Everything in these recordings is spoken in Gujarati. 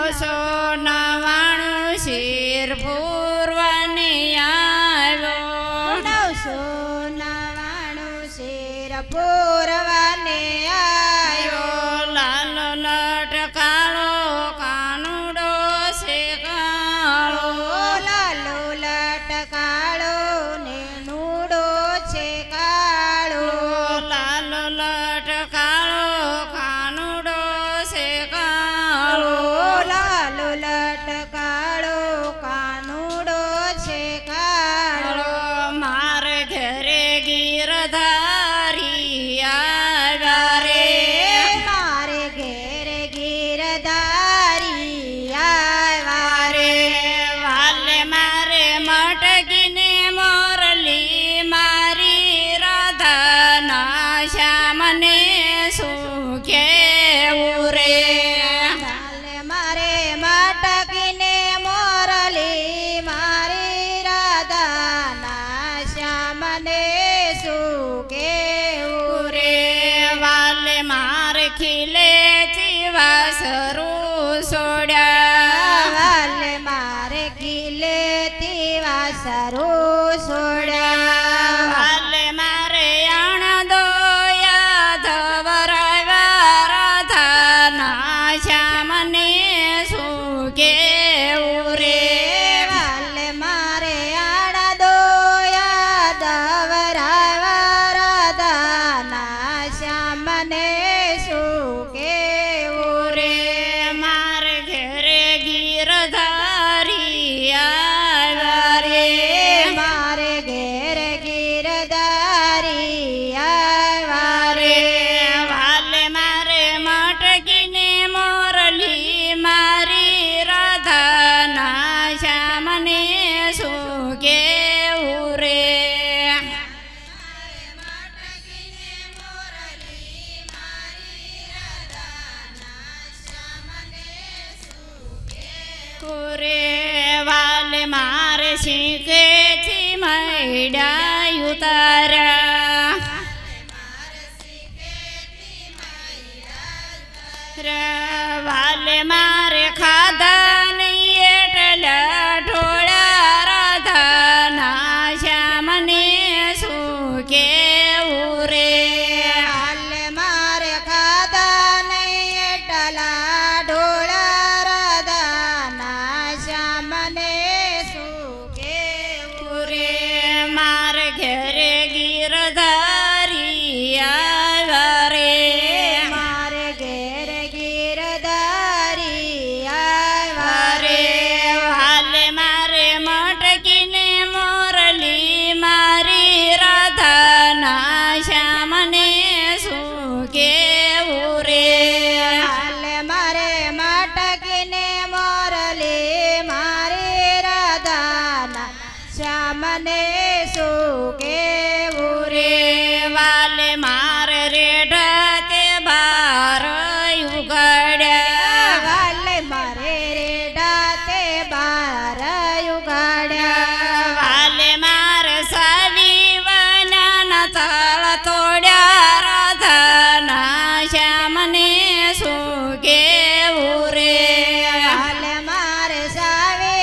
999 શેર પૂરવાને આવ્યો 999 શેર પૂરવાને આવ્યો લાલો લટકાળો કાનુડો છે કાળો લાલો લટકાળો ને નૂડો છે કાળો લાલો લટકાળો કાનુડો છે કાળો લાલો લટકાળો કાનુડો છે કાળો મારે ઘરે ગીરધારી આવ્યા રે મારે ઘેર ગીરધારી આવ્યા રે વાલે મારે મટકીને મોરલી મારી રાધાના શ્યામને શું કેવું રે ચાલે મારે મટકીને મોરલી મારી રાધાના શ્યામને શું કેવું રે વાલે મારે ખીલે વાસરું સોડ્યા વાલે મારે કિલ્લેથી વાસરું સોડ્યા વાલે મારે આણંદો યાદવરાવ્યા રાધાના શ્યામને શું કેવું રે વાલે મારે આણંદો યાદવરાવ્યા રાધાના શ્યામને શું કેવું રે મારે ઘરે ગીરધારી આવ્યા રે મારે ઘેર ગીરધારી આવ્યા રે વાલે મારે મટકીને મોરલી મારી રાધાના શ્યામને શું કેવું રે રે વાલે મારે શીખેથી મૈડા ઉતાર્યા રે વાલે મારે ખાધા નહીં એટલા ઢોળા રાધાના શ્યામને શું કેવું રે હાલે મારે ખાધા નહીં એટલા ઢોળા રાધાના શ્યામને શું કેવું રે મારે ઘરે ગીરધારી આવ્યા રે મારે ઘેર ગીરધારી આવ્યા રે વાલે મારે મટકીને મોરલી મારી રાધાના શ્યામને શું કેવું રે હાલે મારે મટકીને મોરલી મારી રાધાના શ્યામને શું કેવું રે વાલે મારે રેઢા તે બાર ઉગાડ્યા વાલે મારે રેડા તે બાર ઉગાડ્યા વાલે મારે સાવી વનાના તાળ તોડ્યા રાધાના શ્યામને શું કેવું રે હાલે મારે સાવે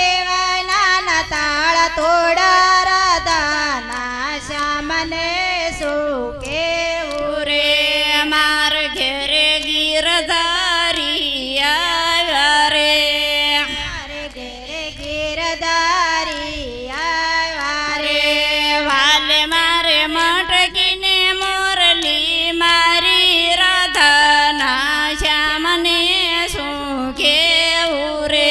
નાના તાળ તોડા રાધાના શ્યામને શું કેવું રે માર ઘરે ગીરધારી આવ્યા રે મારે ઘેરે ગીરધારી આવ્યા રે વાલે મારે મટકીને મોરલી મારી રાધાના શ્યામને શું કેવું રે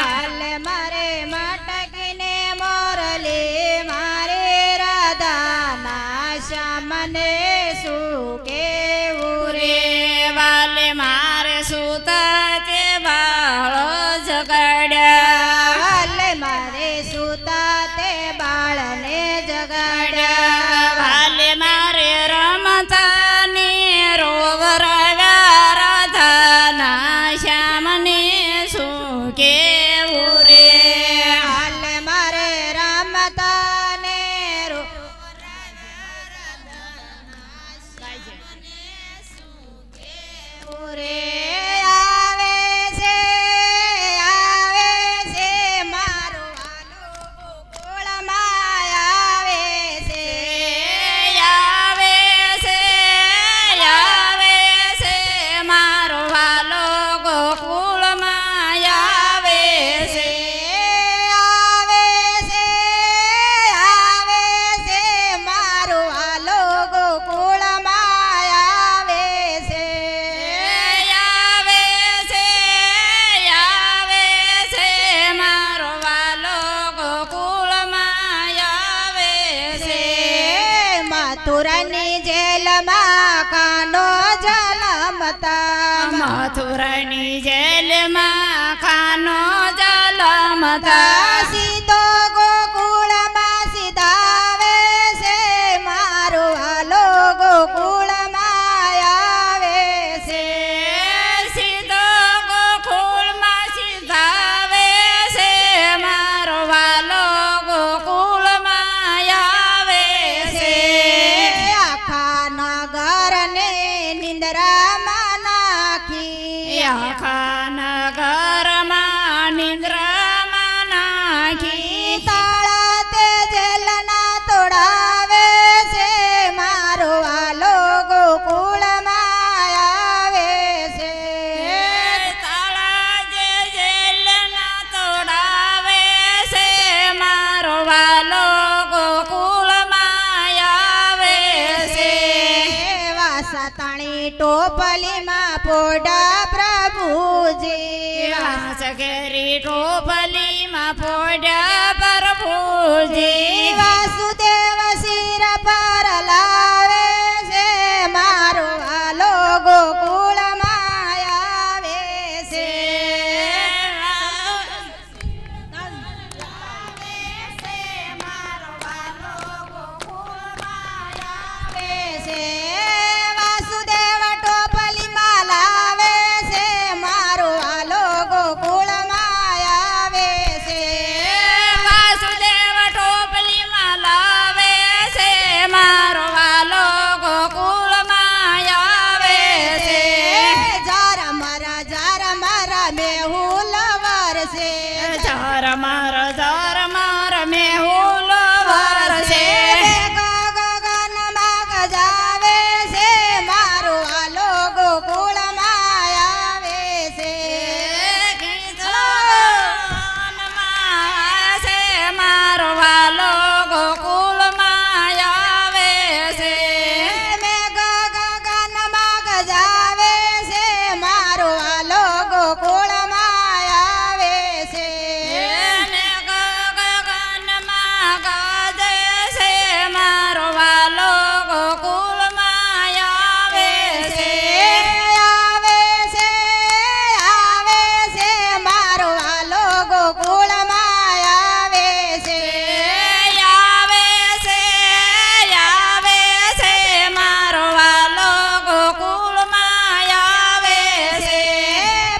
હાલે મારે મટકીને મોરલી મારે રાધાના શ્યામને શું કેવું રે વાલે મારે સુતા તે બાળો જગાડ્યા હાલે મારે સુતા તે બાળને જગાડ્યા વાલે મારે રમતા ને રોવરાવ્યા રાધાના શ્યામને શું કેવું રે હાલે મારે રમતા ને રે આવે છે સુરની જેલમાં ખાનો જલમ થા સીધો ગોકુળમાં સીધાવે છે મારો વાલો ગોકુળમાં આવે છે સીધો ગોકુળમાં સીધાવે છે મારો વાલો ગોકુળમાં આવે છે આખા નગરને નિંદ્રામાં નાખી આખા નગરમાં નિંદ્રામાં નાખી તાળા તે જેલના તોડાવે છે મારો વાલો ગોકુળમાં આવે છે તાળા જે જેલના તોડાવે છે મારો વાલો ગોકુળમાં આવે છે વાસતાણી ટોપલીમાં પોડા પ્રભુજી વાસગેરી ટોપલીમાં પોડ્યા પ્રભુજી વાસુદેવ શિર પર લાવે છે મારો વાલો ગોકુળમાં આવે છે વાસુદેવ ટોપલીમાં લાવે છે મારો વાલો ગોકુળમાં આવે છે વાસુદેવ ટોપલીમાં લાવે છે મારો વાલો ગોકુળમાં આવે છે ઝર મારા મેહુલ વરસે ઝર માર મેહુલ વરસે ગગનમાં ગજાવે છે મારો વાલો ગોકુળમાં આવે છે મારો વાલો ગોકુળમાં આવે છે મેઘ ગગનમાં ગજાવે છે મારો વાલો ગોકુળમાં આવે છે ગગનમાં ગાજે છે મારો વાલો ગોકુળમાં આવે છે આવે છે મારો વાલો ગોકુળમાં આવે છે આવે છે મારો વાલો ગોકુળમાં આવે છે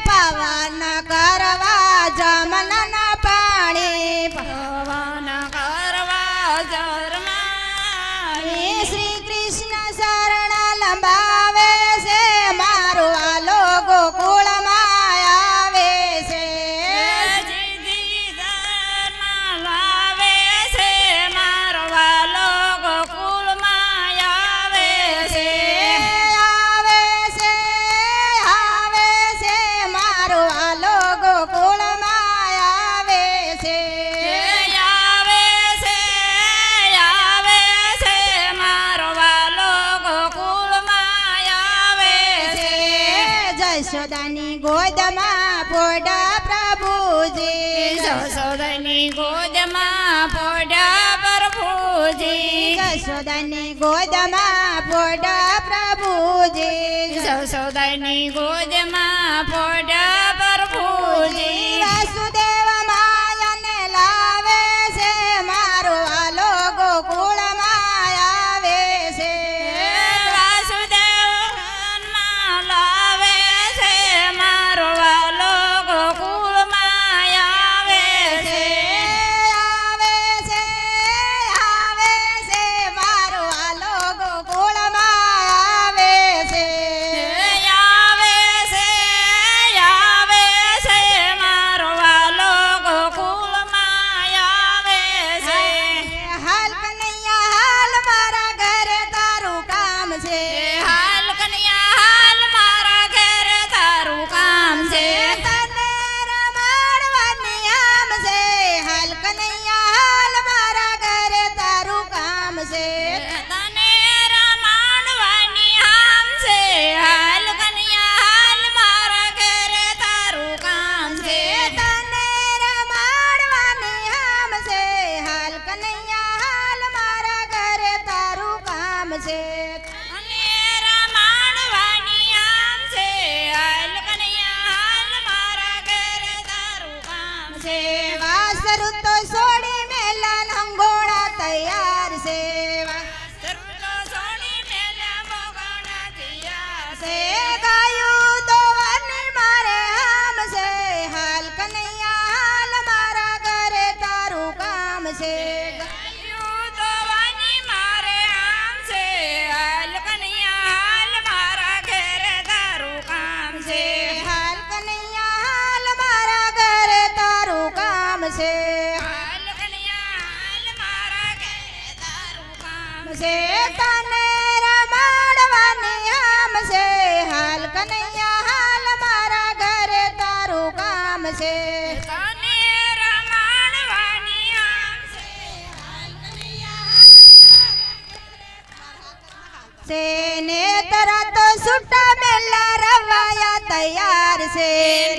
પવન કરવા જમનના પાણી પવન કરવા જરમાં શ્રી કૃષ્ણ શરણ લંબાવે છે મારો વાલો ગોકુળમાં આવે છે જીજી શરમાં લાવે છે મારો વાલો ગોકુળમાં આવે છે આવે છે મારો વાલો ગોકુળમાં આવે છે આવે છે મારો વાલો ગોકુળમાં આવે છે જશોદાની ગોદમાં પોડા પ્રભુજી જશોદાની ગોદમાં પોડ્યા પ્રભુજી જશોદાની ગોદમાં પોડા પ્રભુજી જશોદાની ગોદમાં પોડ્યા પ્રભુજી વાસુદેવ માયને લાવે છે મારો વાલો ગોકુળમાં આવે છે વાસુદેવમાં લાવે છે મારો વાલો ગોકુળમાં આવે છે આવે છે મારો વાલો ગોકુળમાં આવે છે આવે છે છે વાસરું તો છોડી મેલા લંગોડા તૈયાર છે સર્વતો સોની મેલા મોગણા તૈયાર છે ગાયું દોવાની મારે આમ છે હાલ કનૈયા હાલ મારા ઘરે તારું કામ છે ગાયું દોવાની મારે આમ છે હાલ કનૈયા હાલ મારા ઘેરે તારું કામ છે હાલ કનૈયા હાલ મારા ઘરે તારું કામ છે હાલ કનૈયા હાલ મારા ઘેરે તારું કામ છે તને રમાડવાની આમ છે હાલ કનૈયા હાલ મારા ઘરે તારું કામ છે તને રમાડવાની આમ છે છે ને તરા તો સુટા મેલા રવાયા તૈયાર છે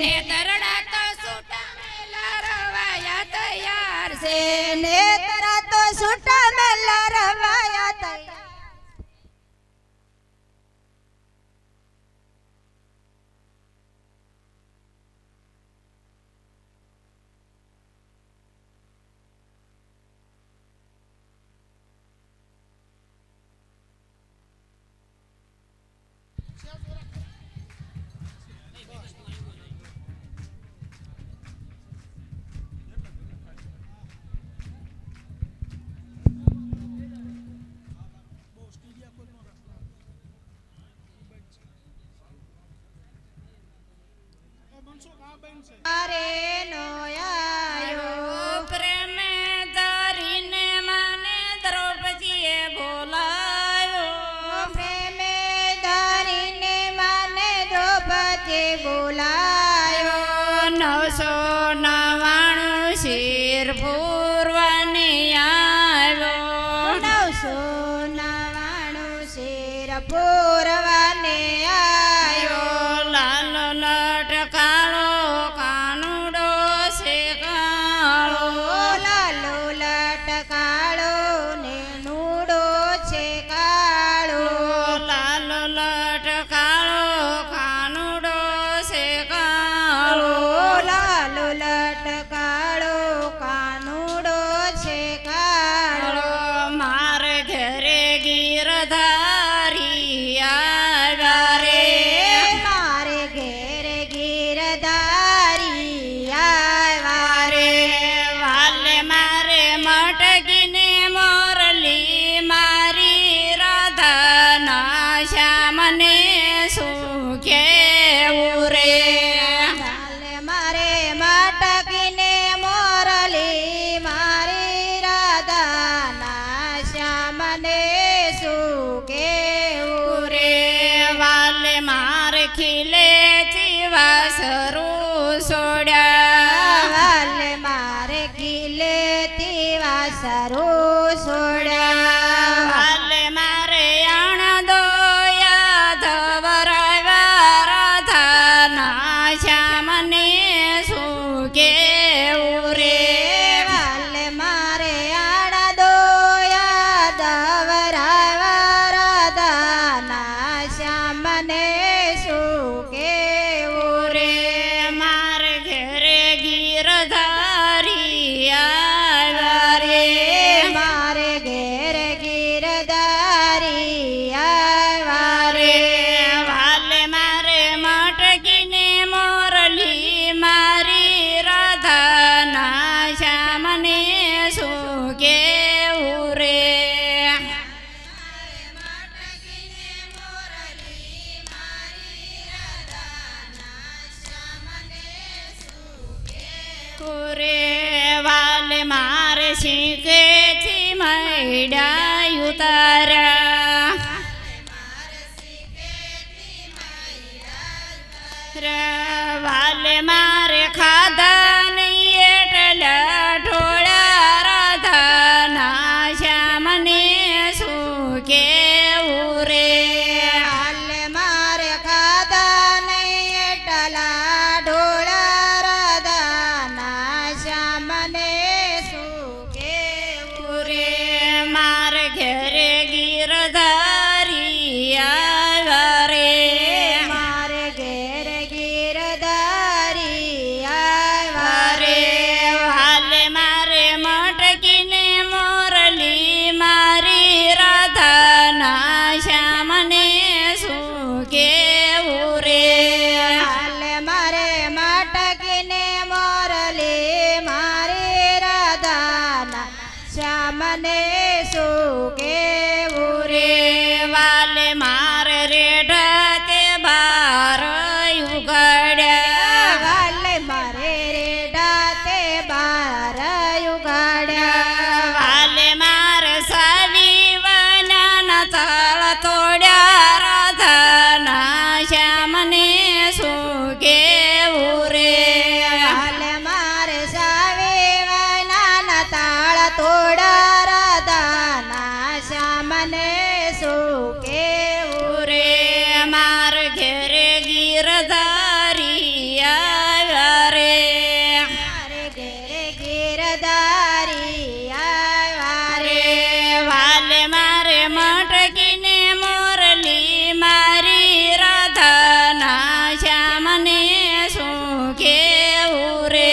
ને દરડા તો સૂટા મેલા રવાયા તૈયાર છે ને તરા તો સુટા મેલા રવાયા તૈયાર અરે નો આયો પ્રેમે ધરીને મને દ્રૌપદીએ બોલાયો પ્રેમે ધરીને મને દ્રૌપદી બોલાયો 999 શિર પૂરવાને આવ્યો 999 શેર પૂરવાને આયો લાલો લટકાળો કાનુડો છે કાળો લાલો લટકાળો ને નૂડો છે કાળો લાલો લટકાળો કાનુડો છે કાળો લાલો લટકાળો કાનુડો છે કાળો મારે ઘરે ગીરધારી આવ્યા રે મારે ઘેર ગીરધારી આવ્યા રે વાલે મારે મટકીને મોરલી મારી રાધાના શ્યામને શું કેવું રે ચાલે મારે મટકીને મોરલી મારી રાધાના શ્યામને શું કેવું રે વાલે માર ખીલે વાસરું છોડ્યા વાલે મારે કિલ્લેથી વાસરું છોડ્યા વાલે મારે આણંદો યાદવ રાવ્યા રાધાના શ્યામને શું કેવું રે વાલે મારે આડા યાદવ રાવા રાધાના શ્યામને શું કેવું રે માર ઘરે ગીરધારી આવ્યા રે મારે ઘેર ગીરધારી આવ્યા રે વાલે મારે મટકીને મોરલી મારી રાધાના શ્યામને શું કેવું રે રે વાલે મારે શીખેથી મૈડા ઉતાર્યા રે વાલે મારે ખાધા નહીં એટલે ઢોળા રાધાના શ્યામને શું કેવું રે હાલે મારે ખાધા નહીં એટલા ઢોળા રાધાના શ્યામને શું કેવું રે માર ઘરે ગીરધારી આવ્યા રે મારે ઘેર ગીરધારી મને શું કેવું રે વાલે મારે રેઢ તે બાર ઉગાડ્યા વાલે મારે રેડા તે બાર ઉગાડ્યા વાલે મારે સાવી વનાના તાળ તોડ્યા રાધાના શ્યામને શું કેવું રે હાલે મારે સાવે નાના તાળ તોડા રાધાના શ્યામને શું કેવું રે માર ઘેરે ગીરધારી આવ્યા રે મારે ઘેરે ગીરધારી આવ્યા રે વાલે મારે મટકીને મોરલી મારી રાધાના શ્યામને શું કેવું રે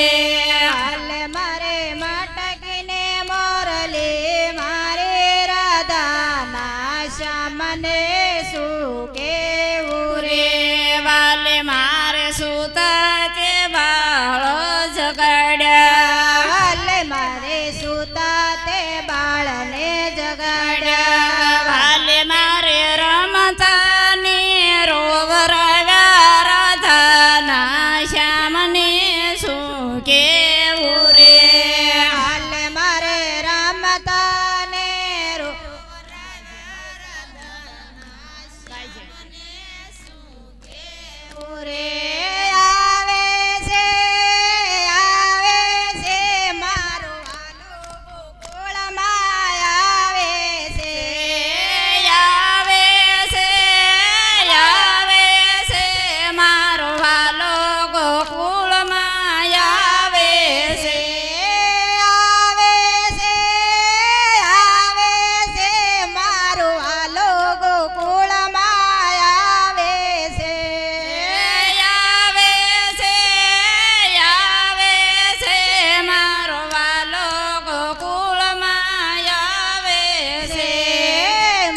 હાલે મારે મટકીને મોરલી મારે રાધાના શ્યામને શું કેવું રે વાલે મારે સુતા તે બાળો જગાડ્યા હાલે મારે સુતા તે બાળને જગાડ્યા વાલે મારે રમતા ને રોવરાવ્યા રાધાના શ્યામને શું કેવું રે હાલે મારે રમતા ને રે આવે છે મારો વાલો ગોકુળમાં આવે છે આવે છે મારો વાલો ગોકુળમાં આવે છે આવે છે મારો વાલો ગોકુળમાં આવે છે આવે છે મારો વાલો ગોકુળમાં આવે છે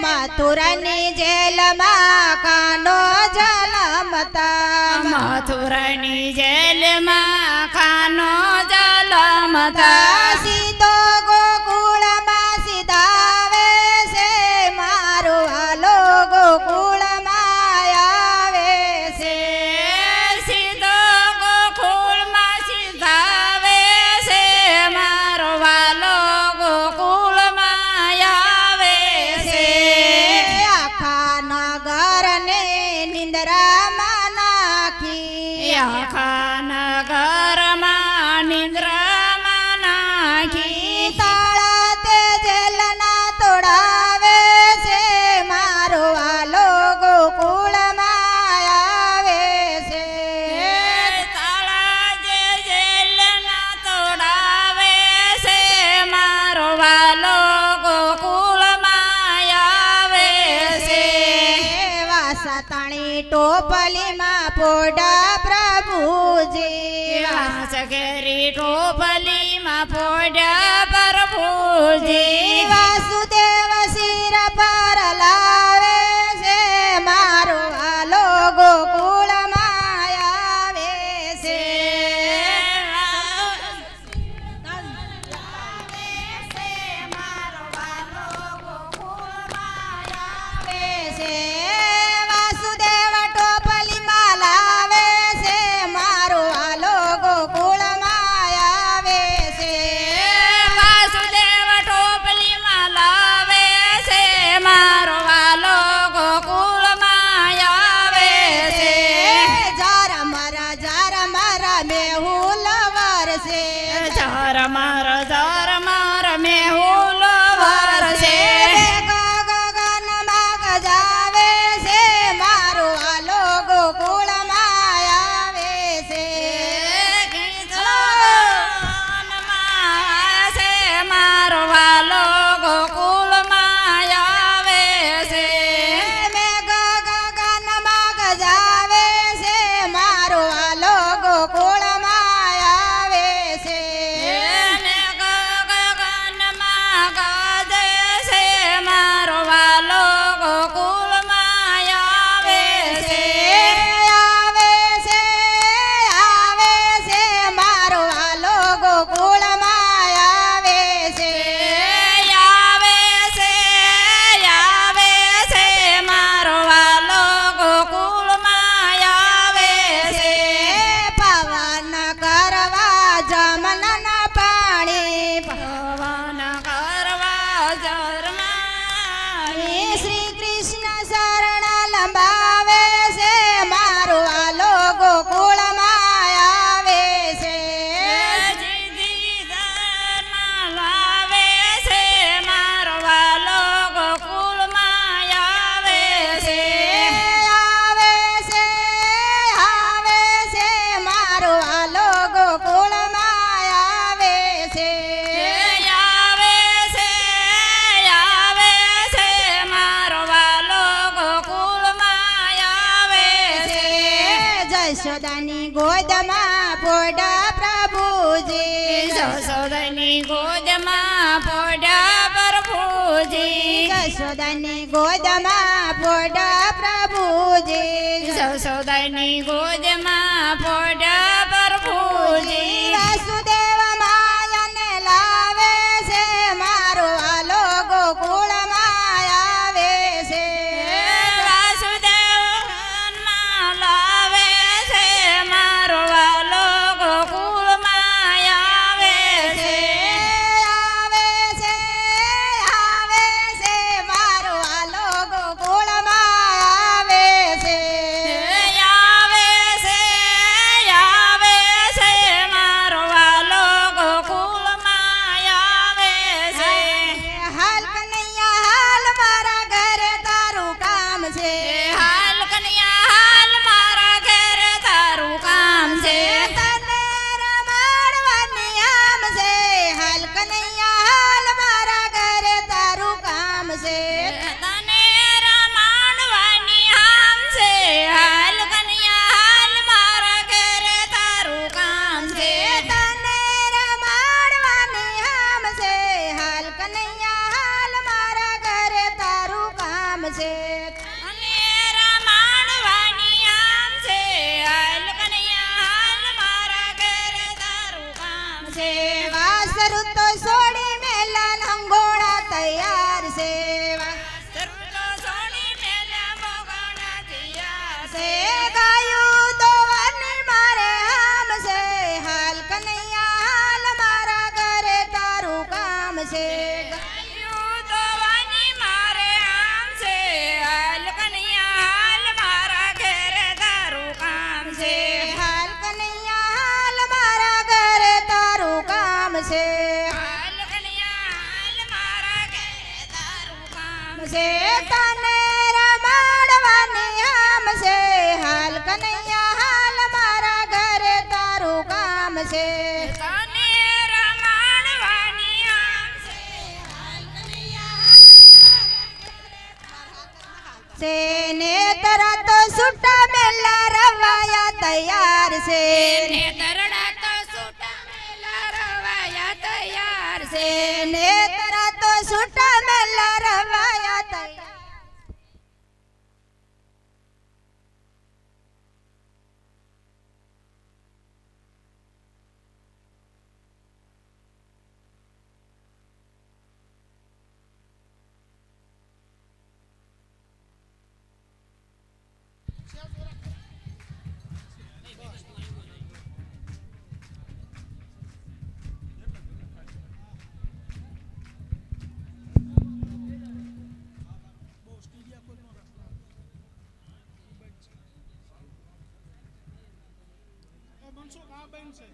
મથુરાની જેલમાં કાનો જલમતા મથુરાની જેલમાં ખાનો જલમતા સીધો ગોકુળમાં સીધાવે છે મારો વાલો ગોકુળમાં આવે છે સીધો ગોકુળમાં સીધાવે છે મારો વાલો ગોકુળમાં આવે છે આખા નગરને નિંદ્રામાં નાખી આખા નગરમાં નિંદ્રામાં નાખી તાળા તે જેલના તોડાવે છે મારો વાલો ગોકુળમાં આવે છે તાળા જે જેલના તોડાવે છે મારો વાલો ગોકુળમાં આવે છે વાસતાણી ટોપલીમાં પોડા પ્રભુજી વાસગેરી ટોપલીમાં પોડ્યા પ્રભુજી વાસુદેવ શિર પર લાવે છે મારો વાલો ગોકુળમાં આવે છે વાસુદેવ ટોપલીમાં લાવે છે મારો વાલો ગોકુળમાં આવે છે વાસુદેવ ટોપલીમાં લાવે છે મારો વાલો ગોકુળમાં આવે છે જાર મારા મેહુલ વરસે જર માર મેહુલ વરસે ગગનમાં ગજાવે છે મારો વાલો ગોકુળમાં આવે છે મારો વાલો ગોકુળમાં આવે છે મેઘ ગગનમાં ગજાવે છે મારો વાલો ગોકુળમાં આવે છે પોઢા પ્રભુજી જશોદાની ગોદમાં પોઢા પ્રભુજી જશોદાની ગોદમાં પોઢા પ્રભુજી જશોદાની ગોદમાં પોઢા પ્રભુજી વાસુદેવ માયાને લાવે છે મારો વાલો ગોકુળમાં આવે છે વાસુદેવમાં લાવે છે મારો વાલો ગોકુળમાં આવે છે આવે છે મારો વાલો ગોકુળમાં આવે છે આવે છે મારો વાલો ગોકુળમાં આવે છે હાલ કનૈયા હાલ મારા ઘરે તારું કામ છે હાલ કન્યા હાલ મારા ઘરે તારું કામ છે તને રમાડવાની આમ છે હાલ કનૈયા હાલ મારા ઘરે તારું કામ છે તને રમાડવાની આમ છે હાલ કન્યા હાલ મારા ઘરે તારું કામ છે તને રમાડવાની આમ છે હાલ કનૈયા હાલ મારા ઘરે તારું કામ છે અને રમાડવાની આમ છે હાલ કન્યા હાલ મારા ઘરે તારું કામ છે વાસરું તો છોડી મેલા લંગોડા તૈયાર છે સર્વતો સોની મેલા મોગણા થયા છે ગાયું દોવાની મારે આમ છે હાલ કનૈયા હાલ મારા ઘરે તારું કામ છે ગાયું દોવાની મારે આમ છે હાલ કન્યા હાલ મારા ઘરે તારું કામ છે હાલ કનૈયા હાલ મારા ઘરે તારું કામ છે હાલ કન્યા હાલ મારા ઘરે તારું કામ છે તને રમાડવાની આમ છે હાલ કનૈયા હાલ મારા ઘરે તારું કામ છે તને રમાડવાની આમ છે હાલ કન્યા છે ને તરા તો સુટા મેલા રવાયા તૈયાર છે ને દરડા તો સૂટા મેલા રવાયા તૈયાર છે ને તરા તો સુટા